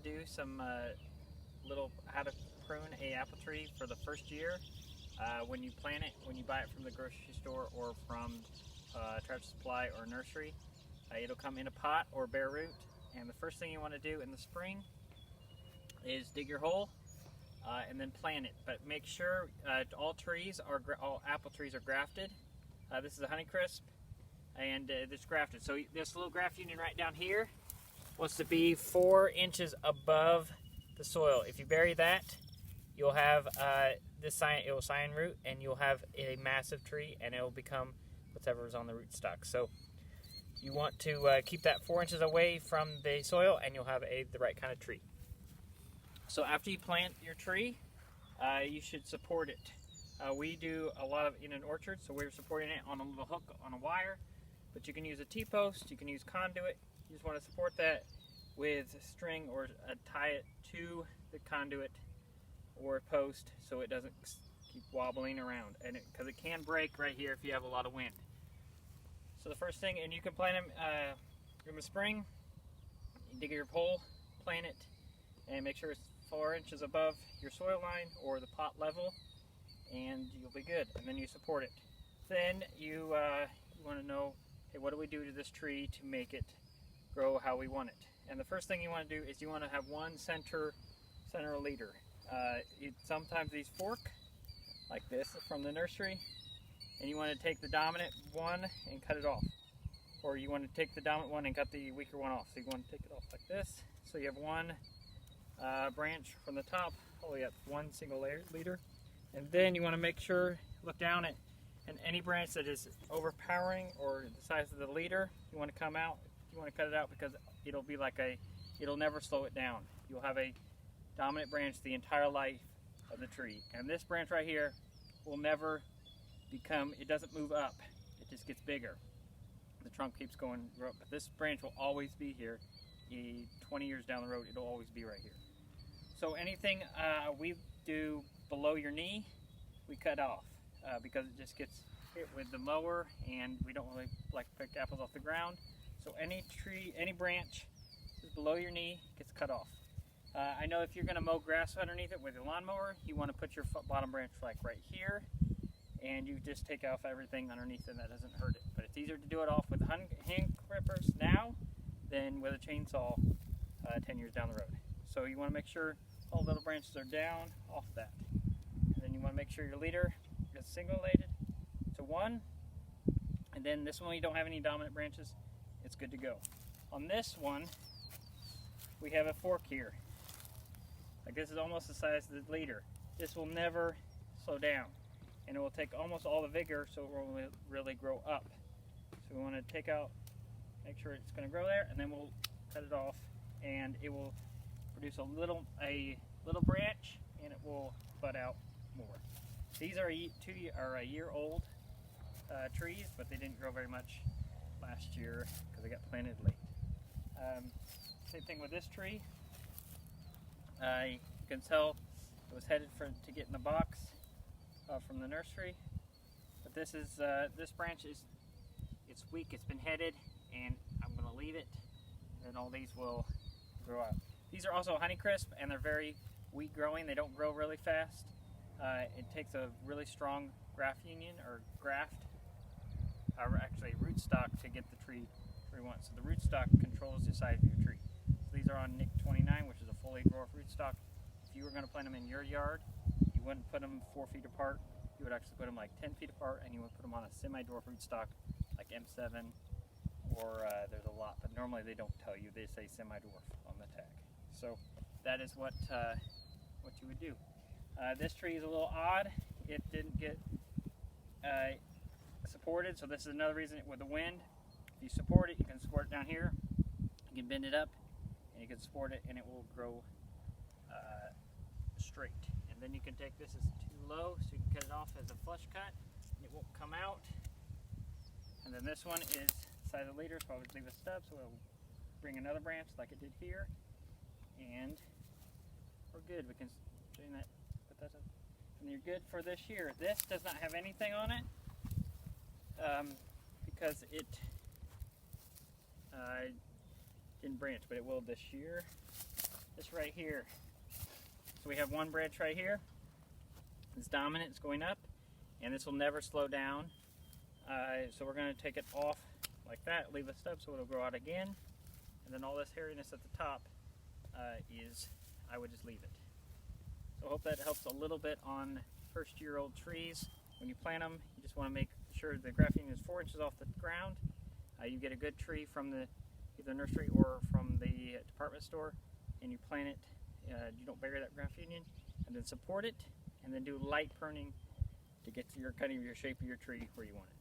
to do some little how to prune a apple tree for the first year. When you plant it, when you buy it from the grocery store or from Tractor Supply or nursery, it'll come in a pot or bare root. And the first thing you want to do in the spring is dig your hole and then plant it. But make sure all apple trees are grafted. This is a Honeycrisp, and it's grafted. So this little graft union right down here wants to be 4 inches above the soil. If you bury that, you'll have it will sign root, and you'll have a massive tree, and it will become whatever is on the rootstock. So you want to keep that 4 inches away from the soil, and you'll have the right kind of tree. So after you plant your tree, you should support it. We do a lot of in an orchard, so we're supporting it on a little hook on a wire, but you can use a T-post, you can use conduit. You just want to support that with string or tie it to the conduit or a post so it doesn't keep wobbling around, and because it can break right here if you have a lot of wind. So the first thing, and you can plant them in the spring. You dig your hole, plant it, and make sure it's 4 inches above your soil line or the pot level, and you'll be good. And then you support it. Then you want to know, hey, what do we do to this tree to make it grow how we want it? And the first thing you want to do is you want to have one center leader. Sometimes these fork like this from the nursery, and you want to take the dominant one and cut it off, or you want to take the dominant one and cut the weaker one off. So you want to take it off like this, so you have one branch from the top all the way up, one single leader. And then you want to make sure, look down at, and any branch that is overpowering or the size of the leader, you want to come out. You want to cut it out because it'll be like it'll never slow it down. You'll have a dominant branch the entire life of the tree. And this branch right here will never it doesn't move up, it just gets bigger. The trunk keeps going, but this branch will always be here. 20 years down the road, it'll always be right here. So anything we do below your knee, we cut off because it just gets hit with the mower, and we don't really like to pick apples off the ground. So any tree, any branch below your knee gets cut off. I know if you're going to mow grass underneath it with your lawnmower, you want to put your bottom branch like right here, and you just take off everything underneath, and that doesn't hurt it. But it's easier to do it off with hand clippers now than with a chainsaw 10 years down the road. So you want to make sure all little branches are down off that. And then you want to make sure your leader is single-leaded to one. And then this one, you don't have any dominant branches, it's good to go. On this one, we have a fork here. Like this is almost the size of the leader. This will never slow down, and it will take almost all the vigor, so it will really grow up. So we want to take out, make sure it's going to grow there, and then we'll cut it off, and it will produce a little branch, and it will bud out more. These are a year-old trees, but they didn't grow very much last year because they got planted late. Same thing with this tree. You can tell it was headed to get in the box from the nursery, but this branch it's weak. It's been headed, and I'm going to leave it, and all these will grow out. These are also Honeycrisp, and they're very weak growing. They don't grow really fast. It takes a really strong graft union or actually rootstock to get the tree where you want. So the rootstock controls the size of your tree. So these are on Nick 29, which is a fully dwarf rootstock. If you were going to plant them in your yard, you wouldn't put them 4 feet apart. You would actually put them like 10 feet apart, and you would put them on a semi-dwarf rootstock like M7, or there's a lot, but normally they don't tell you. They say semi-dwarf on the tag. So that is what you would do. This tree is a little odd. It didn't get supported, so this is another reason with the wind. If you support it, you can support it down here. You can bend it up, and you can support it, and it will grow straight. And then you can take this as too low, so you can cut it off as a flush cut, and it won't come out. And then this one is the size of the leader, so I would leave a stub, so it'll bring another branch like it did here, and we're good. We can do that, put that up, and you're good for this year. This does not have anything on it because it didn't branch, but it will this year. This right here. So we have one branch right here. It's dominant, it's going up, and this will never slow down. So we're going to take it off like that, leave a stub so it'll grow out again, and then all this hairiness at the top I would just leave it. So I hope that helps a little bit on first-year-old trees. When you plant them, you just want to make sure the graft union is 4 inches off the ground. You get a good tree from the either nursery or from the department store, and you plant it. You don't bury that graft union, and then support it, and then do light pruning to get to your shape of your tree where you want it.